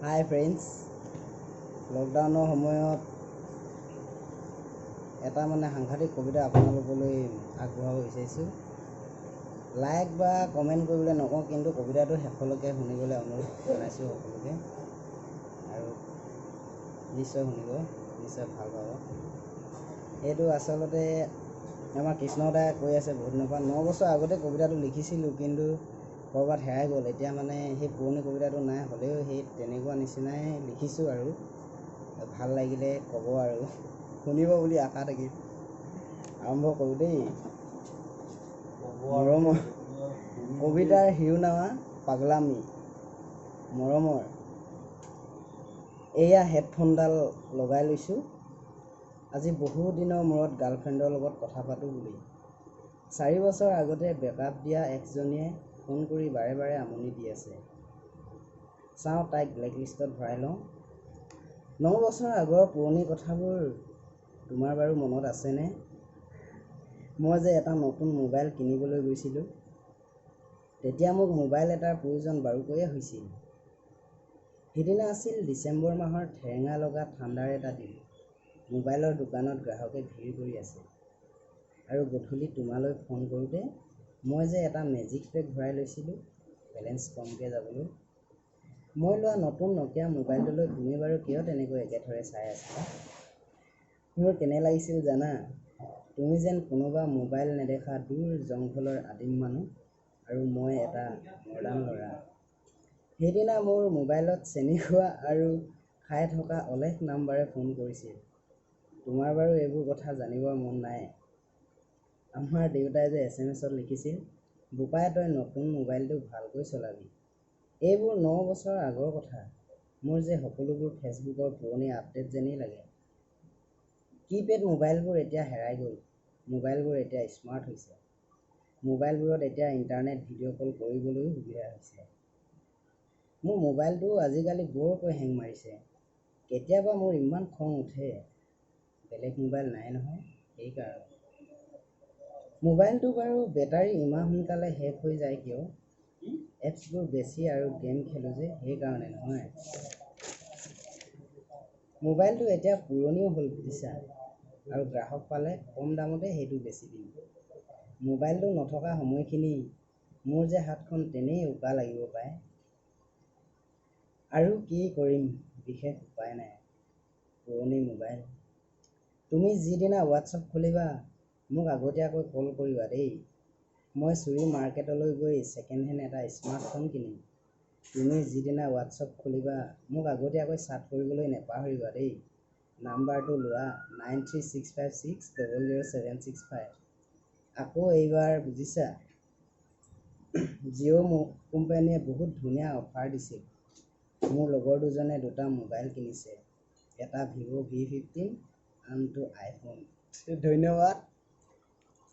হাই friends, লকডাউনৰ সময়ত এটা সাংঘাতিক কবিতা আপোনালোকলৈ আগবঢ়াব বিচাৰিছোঁ। লাইক বা কমেণ্ট কৰিবলৈ নকওঁ, কিন্তু কবিতাটো শেষলৈকে শুনিবলৈ অনুৰোধ জনাইছোঁ সকলোকে। আৰু নিশ্চয় শুনিব, নিশ্চয় ভাল পাব। এইটো আচলতে আমাৰ কৃষ্ণদাই কৈ আছে বহুত দিনৰ পৰা। 9 বছৰ আগতে কবিতাটো লিখিছিলোঁ, কিন্তু ক'ৰবাত হেৰাই গ'ল। এতিয়া সেই পুৰণি কবিতাটো নাই, হ'লেও সেই তেনেকুৱা নিচিনাই লিখিছোঁ আৰু ভাল লাগিলে ক'ব আৰু শুনিব বুলি আশা থাকিল। আৰম্ভ কৰোঁ দেই। মৰমৰ কবিতাৰ শিৰোনামা পাগলামি। মৰমৰ এয়া হেডফোনডাল লগাই লৈছোঁ, আজি বহু দিনৰ মূৰত গাৰ্লফ্ৰেণ্ডৰ লগত কথা পাতোঁ বুলি। 4 বছৰ আগতে ব্ৰেকআপ দিয়া এক্সজনীয়ে ফোন কৰি বাৰে বাৰে আমনি দি আছে। চাওঁ তাইক ব্লেকলিষ্টত ভৰাই লওঁ। 9 বছৰ আগৰ পুৰণি কথাবোৰ তোমাৰ বাৰু মনত আছেনে? মই যে এটা নতুন মোবাইল কিনিবলৈ গৈছিলোঁ, তেতিয়া মোক মোবাইল এটাৰ প্ৰয়োজন বাৰুকৈয়ে হৈছিল। সিদিনা আছিল ডিচেম্বৰ মাহৰ ঠেৰেঙা লগা ঠাণ্ডাৰ এটা দিন। মোবাইলৰ দোকানত গ্ৰাহকে ভিৰ কৰি আছে। আৰু গধূলি তোমালৈ ফোন কৰোঁতে মই যে এটা মেজিক পেক ভৰাই লৈছিলোঁ বেলেঞ্চ কমকৈ যাবলৈ। মই লোৱা নতুন নকিয়া মোবাইলটোলৈ তুমি বাৰু কিয় তেনেকৈ একেথৰে চাই আছিলা? মোৰ কেনে লাগিছিল জানা? তুমি যেন কোনোবা মোবাইল নেদেখা দূৰ জংঘলৰ আদিম মানুহ, আৰু মই এটা মডাৰ্ণ ল'ৰা। সেইদিনা মোৰ মোবাইলত চেনি খোৱা আৰু খাই থকা অলেখ নাম্বাৰে ফোন কৰিছিল। তোমাৰ বাৰু এইবোৰ কথা জানিবৰ মন নাই। আমাৰ দেউতাই যে SMS-ত লিখিছিল, বোপাই তই নতুন মোবাইলটো ভালকৈ চলাবি। এইবোৰ 9 বছৰ আগৰ কথা। মোৰ যে সকলোবোৰ ফেচবুকৰ পুৰণি আপডেট যেনেই লাগে। কিপেড মোবাইলবোৰ এতিয়া হেৰাই গ'ল। মোবাইলবোৰ এতিয়া স্মাৰ্ট হৈছে। মোবাইলবোৰত এতিয়া ইণ্টাৰনেট ভিডিঅ' কল কৰিবলৈও সুবিধা হৈছে। মোৰ মোবাইলটোও আজিকালি বৰকৈ হেং মাৰিছে। কেতিয়াবা মোৰ ইমান খং উঠে। বেলেগ মোবাইল নাই নহয়, সেইকাৰণে। মোবাইলটো বাৰু বেটাৰী ইমান সোনকালে শেষ হৈ যায় কিয়? এপছবোৰ বেছি আৰু গেম খেলোঁ যে, সেইকাৰণে নহয়। মোবাইলটো এতিয়া পুৰণিও হ'ল বুজিছা, আৰু গ্ৰাহক পালে কম দামতে সেইটো বেছি দিম। মোবাইলটো নথকা সময়খিনি মোৰ যে হাতখন তেনেই উকা লাগিব পায়। আৰু কি কৰিম, বিশেষ উপায় নাই। পুৰণি মোবাইল। তুমি যিদিনা হোৱাটছআপ খুলিবা মোক আগতীয়াকৈ কল কৰিবা দেই। মই চুৰি মাৰ্কেটলৈ গৈ ছেকেণ্ড হেণ্ড এটা স্মাৰ্টফোন কিনিম। তুমি যিদিনা হোৱাটছআপ খুলিবা মোক আগতীয়াকৈ চাট কৰিবলৈ নেপাহৰিবা দেই। নাম্বাৰটো লোৱা 9365600765। আকৌ এইবাৰ বুজিছা। জিঅ' কোম্পানীয়ে বহুত ধুনীয়া অফাৰ দিছিল। মোৰ লগৰ দুজনে 2টা মোবাইল কিনিছে, এটা ভিভ' V15, আনটো আইফোন। ধন্যবাদ।